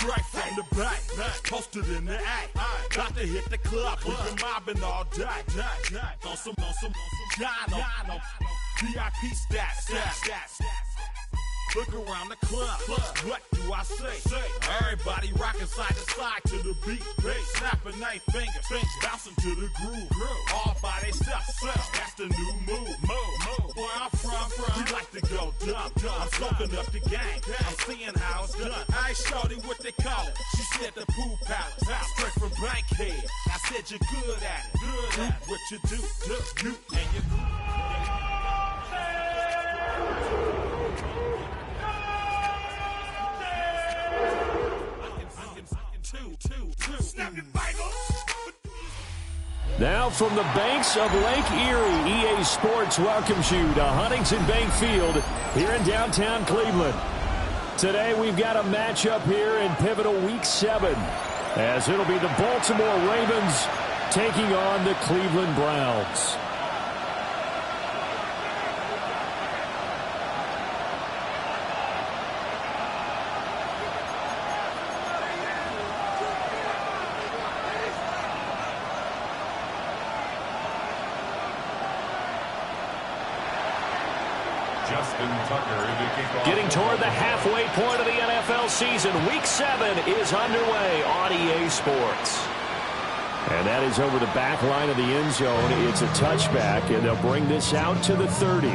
Straight from the back, posted in the act. Got to hit the club, we've been mobbing all day. On some Jono, VIP stats. Look around the club, what do I say? Everybody rocking side to side to the beat. Snapping their fingers, bouncing to the groove. All by themselves, that's the new move. Where I'm from, we like to go dumb. I'm soaking up the game, I'm seeing how it's done. I ain't shorty what they call it. She said the pool palace, straight from Bankhead. I said you're good at it. Do what you do, you and your crew. Now from the banks of Lake Erie, EA Sports welcomes you to Huntington Bank Field here in downtown Cleveland. Today we've got a matchup here in pivotal Week 7, as it'll be the Baltimore Ravens taking on the Cleveland Browns. Getting toward the halfway point of the NFL season, Week 7 is underway on EA Sports. And that is over the back line of the end zone. It's a touchback, and they'll bring this out to the 30.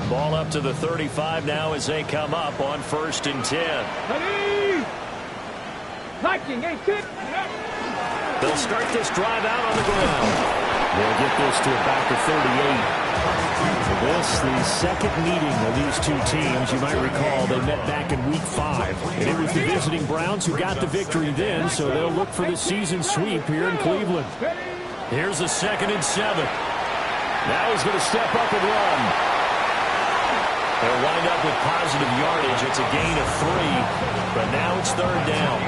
Ball up to the 35 now as they come up on 1st and 10. They'll start this drive out on the ground. They'll get this to about the 38. This, the second meeting of these two teams. You might recall they met back in Week 5. And it was the visiting Browns who got the victory then, so they'll look for the season sweep here in Cleveland. Here's a 2nd and 7. Now he's going to step up and run. They'll wind up with positive yardage. It's a gain of 3, but now it's 3rd down.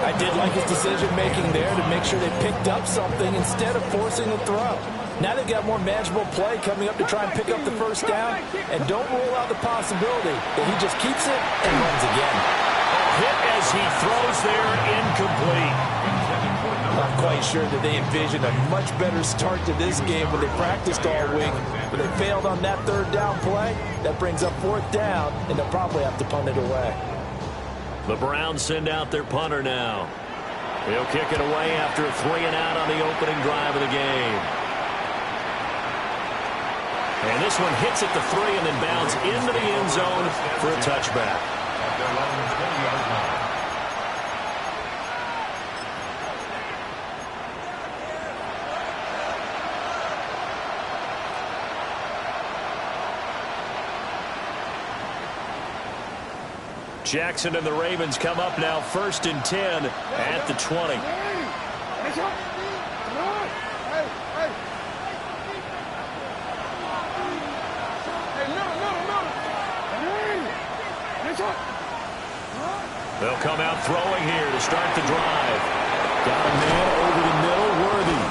I did like his decision-making there to make sure they picked up something instead of forcing the throw. Now they've got more manageable play coming up to try and pick up the 1st down, and don't rule out the possibility that he just keeps it and runs again. A hit as he throws there, incomplete. Not quite sure that they envisioned a much better start to this game when they practiced all week, but they failed on that 3rd down play. That brings up 4th down, and they'll probably have to punt it away. The Browns send out their punter now. He'll kick it away after a 3 and out on the opening drive of the game. And this one hits at the 3 and then bounds into the end zone for a touchback. Jackson and the Ravens come up now 1st and 10 at the 20. They'll come out throwing here to start the drive. Got a man over the middle, Worthy.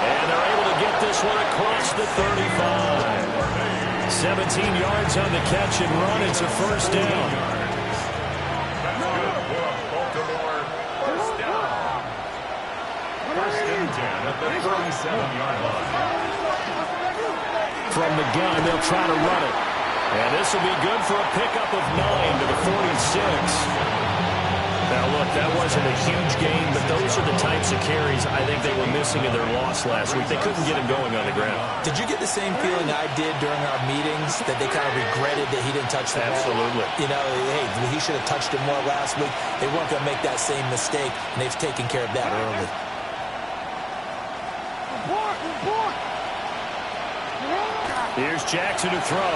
And they're able to get this one across the 35. 17 yards on the catch and run. It's a 1st down. From the gun, they'll try to run it. And this will be good for a pickup of 9 to the 46. Now, look, that wasn't a huge gain, but those are the types of carries I think they were missing in their loss last week. They couldn't get him going on the ground. Did you get the same feeling I did during our meetings, that they kind of regretted that he didn't touch the ball? Absolutely. You know, hey, he should have touched it more last week. They weren't going to make that same mistake, and they've taken care of that early. Here's Jackson to throw.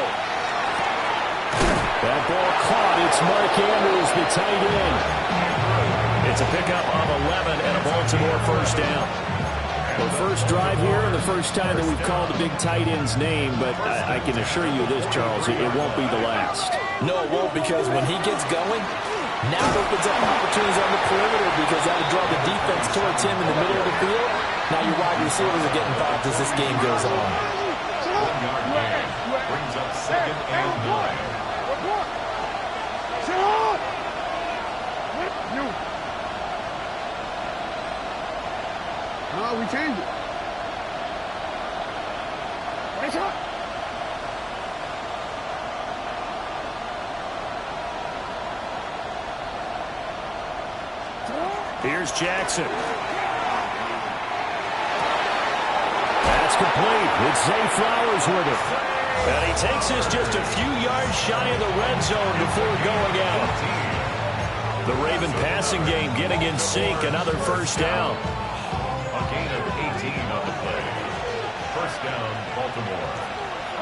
That ball caught. It's Mark Andrews, the tight end. It's a pickup of 11 and a Baltimore 1st down. The first drive here and the first time that we've called the big tight end's name, but I can assure you this, Charles, it won't be the last. No, it won't, because when he gets going, now it opens up opportunities on the perimeter because that would draw the defense towards him in the middle of the field. Now your wide receivers are getting involved as this game goes on. 1-yard gain brings up 2nd and 9. No, we changed it. Race up. Here's Jackson. That's complete. It's Zay Flowers with it. And he takes us just a few yards shy of the red zone before going out. The Raven passing game getting in sync. Another first down. A gain of 18 on the play. First down, Baltimore.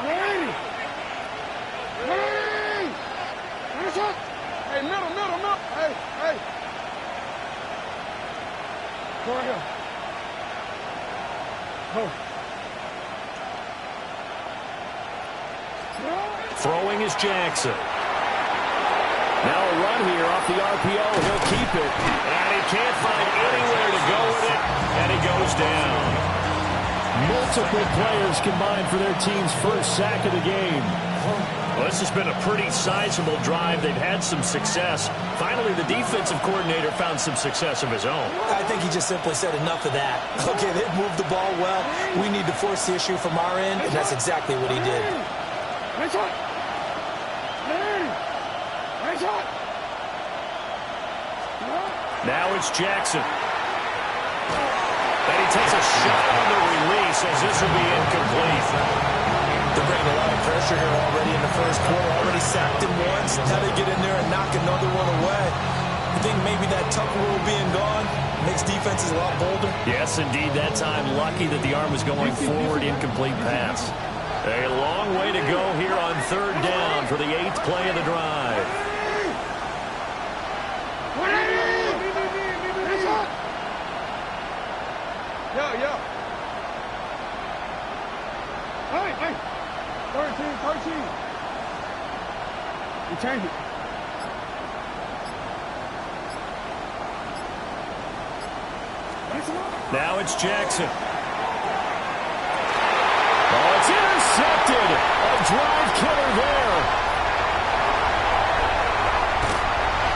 Hey, middle. Hey. Go right here. Go. Throwing is Jackson. Now a run here off the RPO. He'll keep it. And he can't find anywhere to go with it. And he goes down. Multiple players combined for their team's first sack of the game. Well, this has been a pretty sizable drive. They've had some success. Finally, the defensive coordinator found some success of his own. I think he just simply said enough of that. Okay, they've moved the ball well. We need to force the issue from our end, and that's exactly what he did. Now it's Jackson. And he takes a shot on the release as this will be incomplete. They're bringing a lot of pressure here already in the first quarter. Already sacked him once. Now they get in there and knock another one away. I think maybe that tuck rule being gone makes defenses a lot bolder. Yes, indeed. That time, lucky that the arm was going forward. Incomplete pass. A long way to go here on third down for the 8th play of the drive. Yeah. Hey. 13. You change it. Now it's Jackson. Oh, it's intercepted. A drive killer there.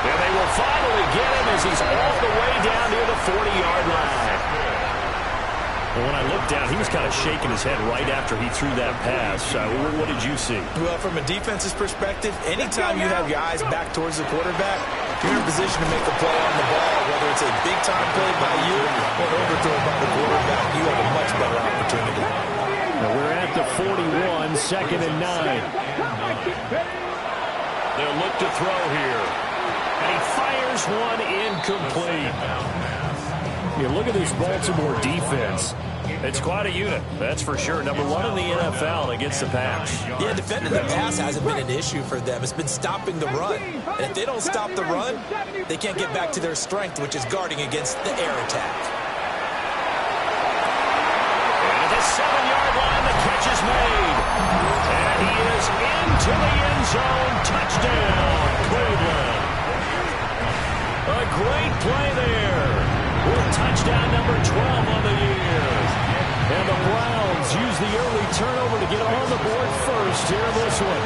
And they will finally get him as he's all the way down near the 40-yard line. Well, when I looked down, he was kind of shaking his head right after he threw that pass. What did you see? Well, from a defense's perspective, anytime you have your eyes back towards the quarterback, you're in a position to make a play on the ball, whether it's a big-time play by you or an overthrow by the quarterback. You have a much better opportunity. Now we're at the 41, 2nd and 9. They'll look to throw here. And he fires one incomplete. You look at this Baltimore defense. It's quite a unit, that's for sure. Number 1 in the NFL against the pass. Yeah, defending the pass hasn't been an issue for them. It's been stopping the run. And if they don't stop the run, they can't get back to their strength, which is guarding against the air attack. And at the 7-yard line, the catch is made. And he is into the end zone. Touchdown, Cleveland. A great play there. With touchdown number 12 on the year. And the Browns use the early turnover to get on the board first here in this one.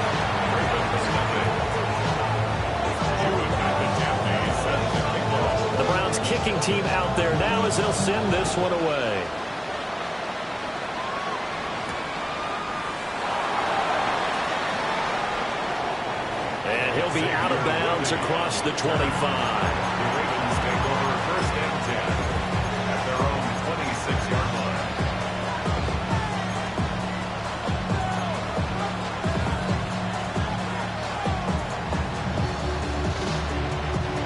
The Browns kicking team out there now as they'll send this one away. And he'll be out of bounds across the 25.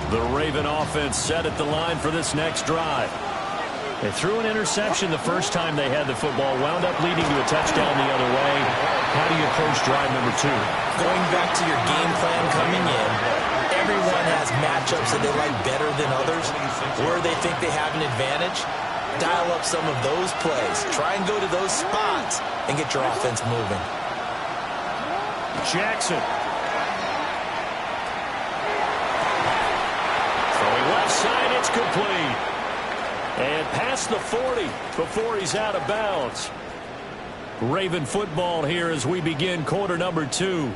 The Raven offense set at the line for this next drive. They threw an interception the first time they had the football, wound up leading to a touchdown the other way. How do you approach drive number 2? Going back to your game plan coming in, everyone has matchups that they like better than others, where they think they have an advantage. dial up some of those plays. Try and go to those spots and get your offense moving. Jackson. Throwing left side, it's complete. And past the 40 before he's out of bounds. Raven football here as we begin quarter number 2.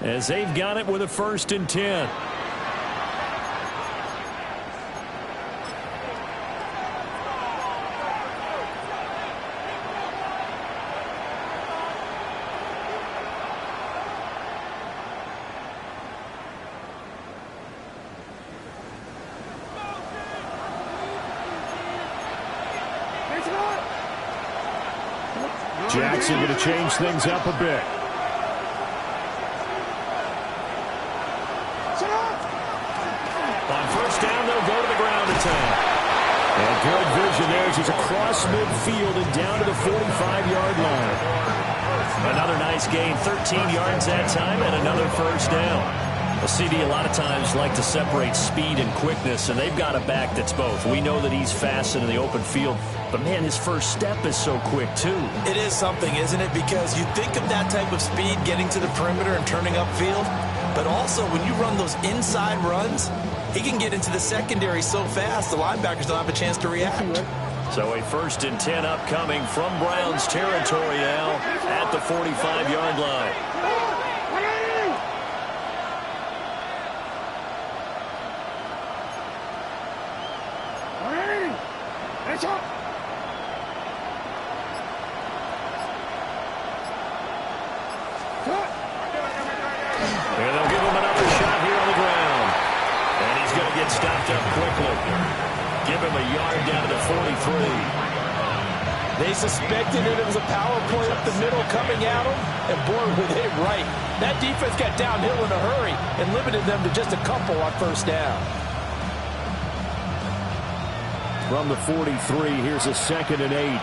As they've got it with a 1st and 10. Jackson going to change things up a bit. On 1st down, they'll go to the ground attack. And good vision there as he's across midfield and down to the 45-yard line. Another nice gain, 13 yards that time, and another 1st down. A CD a lot of times like to separate speed and quickness, and they've got a back that's both. We know that he's fast in the open field, but, man, his first step is so quick, too. It is something, isn't it? Because you think of that type of speed getting to the perimeter and turning upfield, but also when you run those inside runs, he can get into the secondary so fast the linebackers don't have a chance to react. So a 1st and 10 upcoming from Browns territory now at the 45-yard line. And they'll give him another shot here on the ground. And he's going to get stopped up quickly. Give him a yard down to the 43. They suspected it was a power play up the middle coming at them, and boy, were they right. That defense got downhill in a hurry and limited them to just a couple on 1st down. From the 43, here's a 2nd and 8.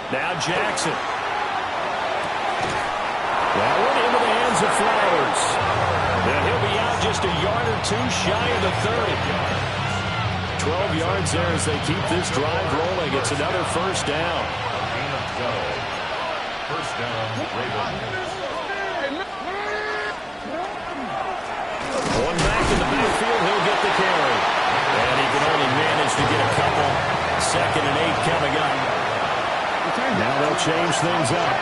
Now Jackson. That one into the hands of Flowers. And he'll be out just a yard or 2 shy of the 30. 12 yards there as they keep this drive rolling. It's another 1st down. 1st down, Ravens. One back in the backfield, he'll get the carry. And he can only manage to get a couple. 2nd and 8 coming up. Now they'll change things up.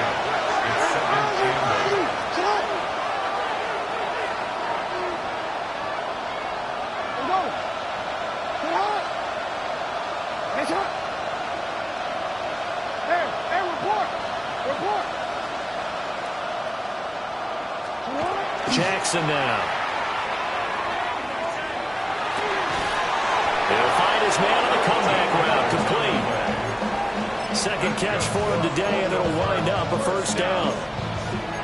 Jackson now. He'll find his man on the comeback route. Complete. 2nd catch for him today, and it'll wind up a 1st down.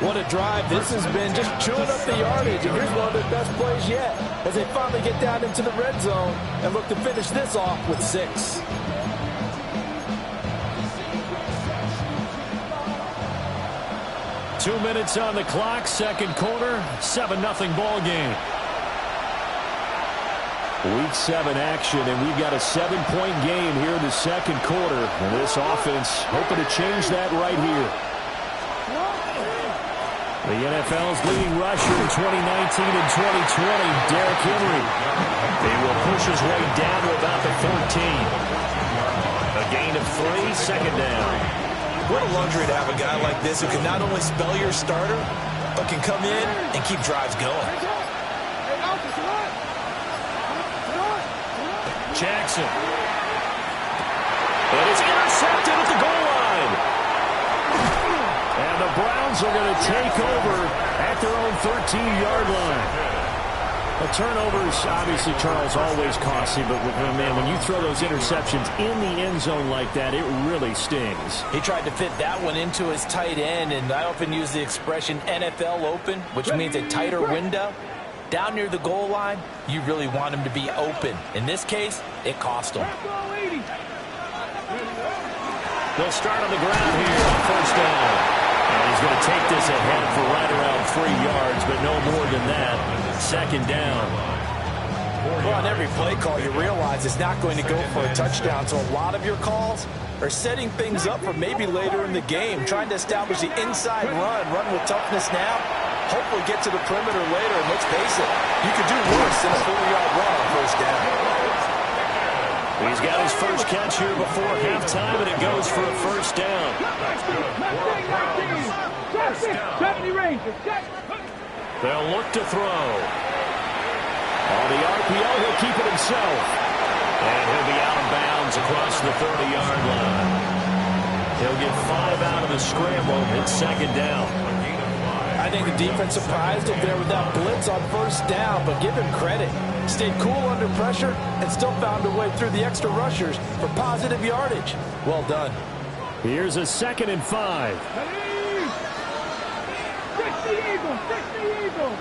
What a drive this has been, just chewing up the yardage. And here's one of their best plays yet as they finally get down into the red zone and look to finish this off with 6. Two minutes on the clock, 2nd quarter, 7-0 ball game. Week 7 action, and we've got a 7-point game here in the 2nd quarter. And this offense hoping to change that right here. The NFL's leading rusher in 2019 and 2020, Derrick Henry. He will push his way down to about the 14. A gain of 3, 2nd down. What a luxury to have a guy like this who can not only spell your starter, but can come in and keep drives going. Jackson. And it's intercepted at the goal line. And the Browns are going to take over at their own 13-yard line. A turnover's obviously, Charles, always costly, but man, when you throw those interceptions in the end zone like that, it really stings. He tried to fit that one into his tight end, and I often use the expression NFL open, which means a tighter window. Down near the goal line, you really want him to be open. In this case, it cost him. They'll start on the ground here on first down. And he's going to take this ahead for right around 3 yards, but no more than that. Second down. Well, on every play call, you realize it's not going to go for a touchdown, so a lot of your calls are setting things up for maybe later in the game, trying to establish the inside run with toughness now, hopefully get to the perimeter later, and let's face it, you could do worse than a 4-yard run on first down. He's got his first catch here before halftime, and it goes for a first down. They'll look to throw. On the RPO, he'll keep it himself. And he'll be out of bounds across the 30-yard line. He'll get 5 out of the scramble. It's second down. I think the defense surprised him there with that blitz on first down, but give him credit. Stayed cool under pressure and still found a way through the extra rushers for positive yardage. Well done. Here's a 2nd and 5. Fix the Eagle! Fix the Eagle!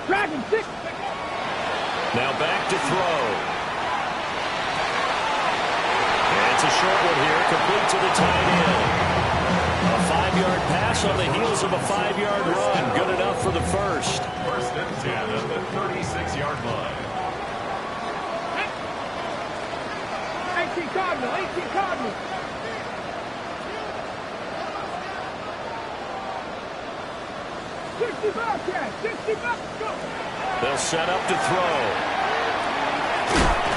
Dragon 6. Now back to throw. And it's a short one here, complete to the tight end. A 5-yard pass on the heels of a 5-yard run. Good enough for the first. First and 10 at the 36-yard line. 18 Cardinal, 18 Cardinal. They'll set up to throw.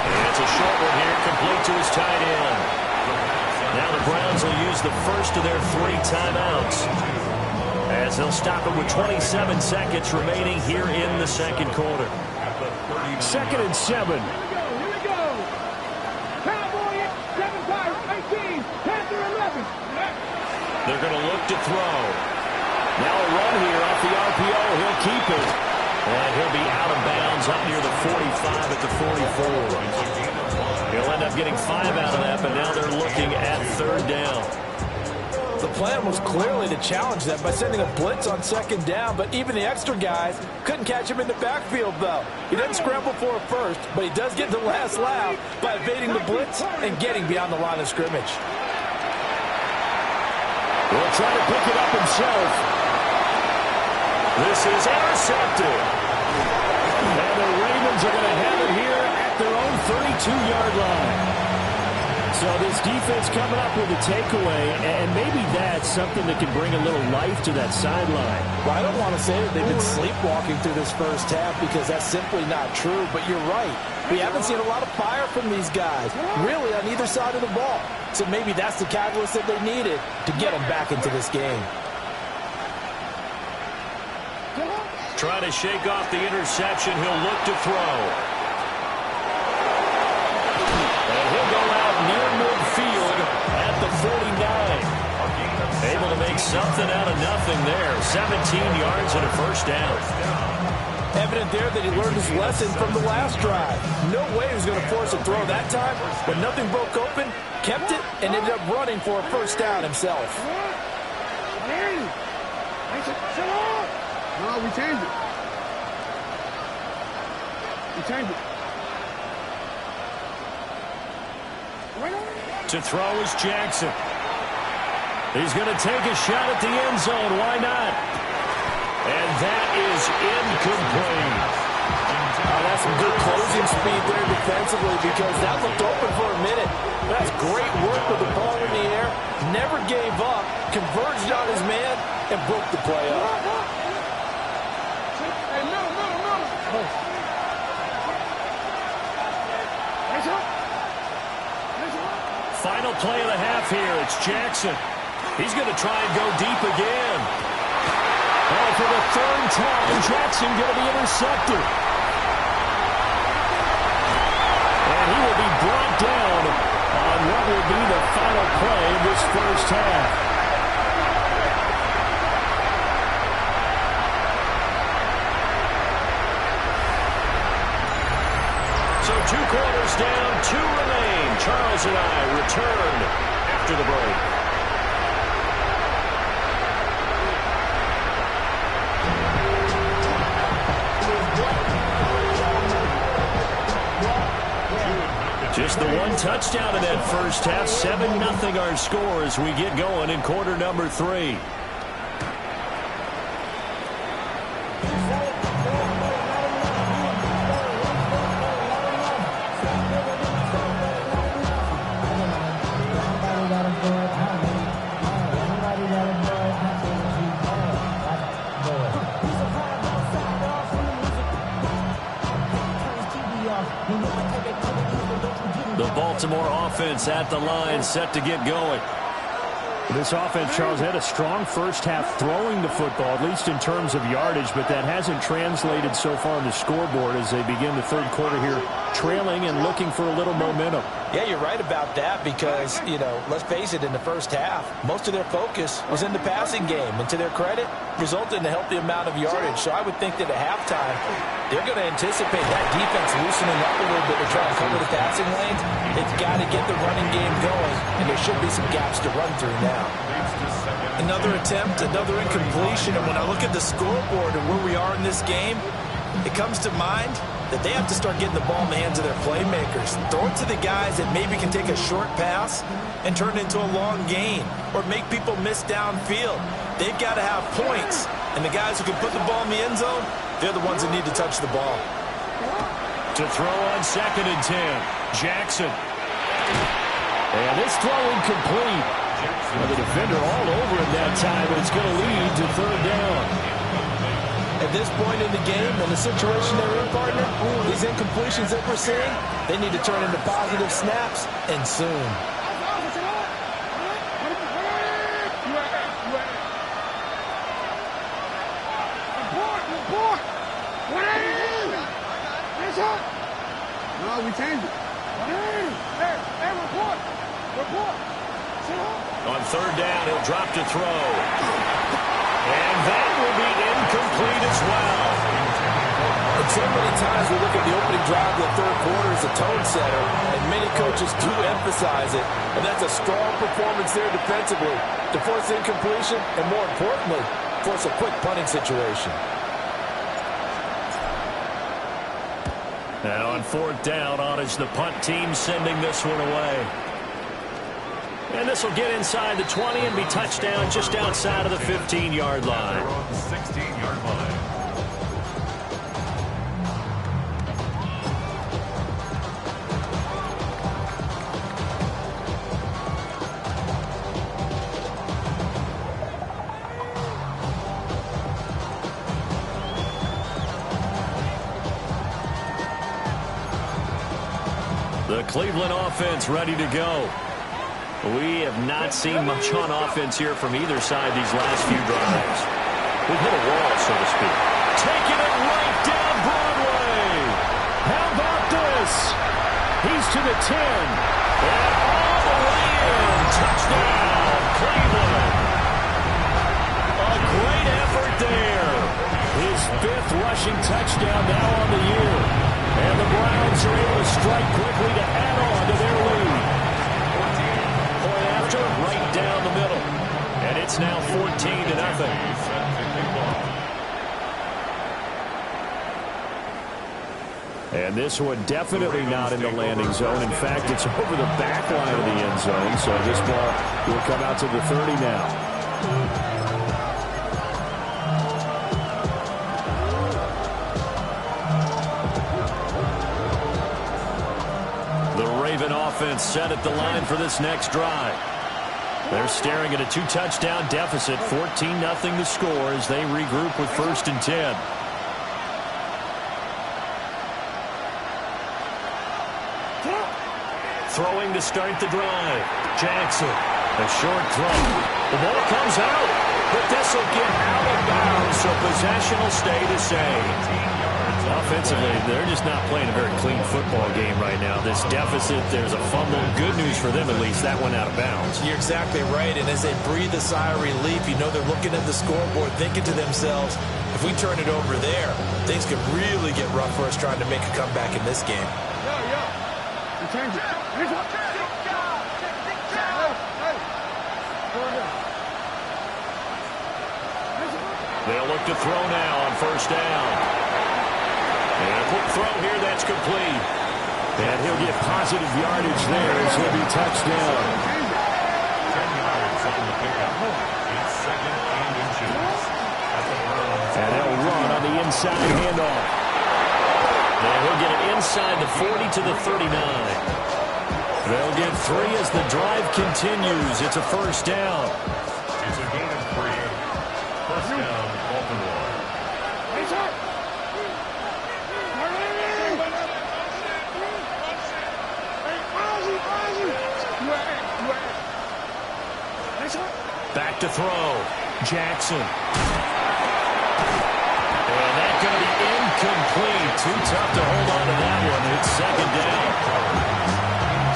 And it's a short one here, complete to his tight end. Now the Browns will use the first of their 3 timeouts, as they'll stop it with 27 seconds remaining here in the second quarter. 2nd and 7. Here we go. Cowboy 7 Pirates 18. Panther 11. They're going to look to throw. Now a run here off the RPO. He'll keep it. And he'll be out of bounds up near the 45 at the 44. He'll end up getting 5 out of that, but now they're looking at 3rd down. The plan was clearly to challenge them by sending a blitz on 2nd down, but even the extra guys couldn't catch him in the backfield, though. He doesn't scramble for a first, but he does get the last laugh by evading the blitz and getting beyond the line of scrimmage. Will try to pick it up himself. This is intercepted. And the Ravens are going to have it here at their own 32-yard line. So this defense coming up with a takeaway, and maybe that's something that can bring a little life to that sideline. Well, I don't want to say that they've been sleepwalking through this first half, because that's simply not true, but you're right. We haven't seen a lot of fire from these guys, really on either side of the ball. So maybe that's the catalyst that they needed to get them back into this game. Trying to shake off the interception. He'll look to throw. And he'll go out near midfield at the 49. Able to make something out of nothing there. 17 yards and a first down. Evident there that he learned his lesson from the last drive. No way he was going to force a throw that time, but nothing broke open, kept it, and ended up running for a first down himself. No, we changed it. We changed it. To throw is Jackson. He's going to take a shot at the end zone. Why not? And that is incomplete. That's some good closing speed there defensively, because that looked open for a minute. That's great work with the ball in the air. Never gave up, converged on his man, and broke the play up. Final play of the half here. It's Jackson. He's going to try and go deep again. And for the 3rd time, Jackson going to be intercepted. And he will be brought down on what will be the final play of this first half. So 2 quarters down, 2 remain. Charles and I return after after the break. Just the one touchdown in that first half. 7-0 our score as we get going in quarter number 3. Baltimore offense at the line, set to get going. This offense, Charles, had a strong first half throwing the football, at least in terms of yardage, but that hasn't translated so far on the scoreboard as they begin the third quarter here, trailing and looking for a little momentum. Yeah, you're right about that because, you know, let's face it, in the first half, most of their focus was in the passing game, and to their credit, resulted in a healthy amount of yardage. So I would think that at halftime, they're going to anticipate that defense loosening up a little bit to try and cover the passing lanes. They've got to get the running game going, and there should be some gaps to run through now. Another attempt, another incompletion, and when I look at the scoreboard and where we are in this game, it comes to mind that they have to start getting the ball in the hands of their playmakers. Throw it to the guys that maybe can take a short pass and turn it into a long gain or make people miss downfield. They've got to have points, and the guys who can put the ball in the end zone, they're the ones that need to touch the ball. To throw on 2nd and 10, Jackson. And this throw incomplete. Well, the defender all over him that time, but it's going to lead to 3rd down. At this point in the game and the situation they're in, partner, these incompletions that we're seeing, they need to turn into positive snaps, and soon. No, we changed it. Hey, report. On 3rd down, he'll drop to throw. And that will be incomplete as well. And so many times we look at the opening drive of the third quarter as a tone setter, and many coaches do emphasize it. And that's a strong performance there defensively to force incompletion and, more importantly, force a quick punting situation. And on 4th down, on is the punt team sending this one away. And this will get inside the 20 and be touchdown just outside of the 15-yard line. 16-yard line. The Cleveland offense ready to go. We have not seen much on offense here from either side these last few drives. We've hit a wall, so to speak. Taking it right down Broadway. How about this? He's to the 10. And all the way in. Touchdown, Cleveland. A great effort there. His 5th rushing touchdown now on the year. And the Browns are able to strike quickly to add on to their lead. Point after, right down the middle. And it's now 14-0. And this one definitely not in the landing zone. In fact, it's over the back line of the end zone. So this ball will come out to the 30 now. Offense set at the line for this next drive. They're staring at a 2-touchdown deficit, 14-0 to score as they regroup with 1st and 10. Throwing to start the drive. Jackson, a short throw. The ball comes out, but this will get out of bounds, so possession will stay the same. Offensively, they're just not playing a very clean football game right now. This deficit, there's a fumble. Good news for them, at least. That went out of bounds. You're exactly right, and as they breathe a sigh of relief, you know they're looking at the scoreboard, thinking to themselves, if we turn it over there, things could really get rough for us trying to make a comeback in this game. We change it. They'll look to throw now on first down. And a quick throw here, that's complete. And he'll get positive yardage there as he'll be touched down. 10 yards on the pickup. It's second and inches. And they'll run on the inside handoff. And he'll get it inside the 40 to the 39. They'll get 3 as the drive continues. It's a first down. It's a gain of 3. First down, Baltimore. Back to throw. Jackson. And that's going to be incomplete. Too tough to hold on to that one. It's second down.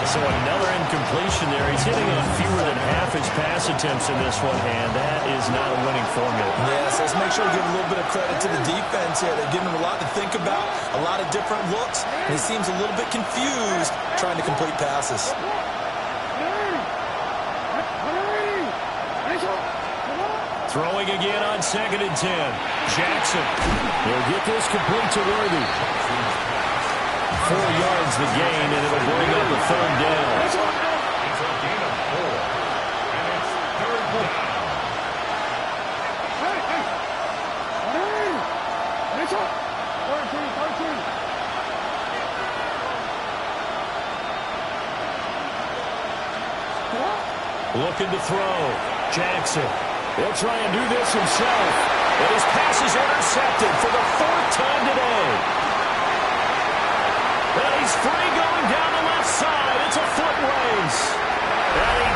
So another incompletion there. He's hitting on fewer than half his pass attempts in this one, and that is not a winning formula. Yes, let's make sure we give a little bit of credit to the defense here. They're giving him a lot to think about, a lot of different looks, and he seems a little bit confused trying to complete passes. Throwing again on 2nd and 10. Jackson. He'll get this complete to Worthy. 4 yards the gain, and it'll bring up a third down. It's a gain of 4. And it's third down. Looking to throw. Jackson. He'll try and do this himself. And his pass is intercepted for the 4th time today. And he's free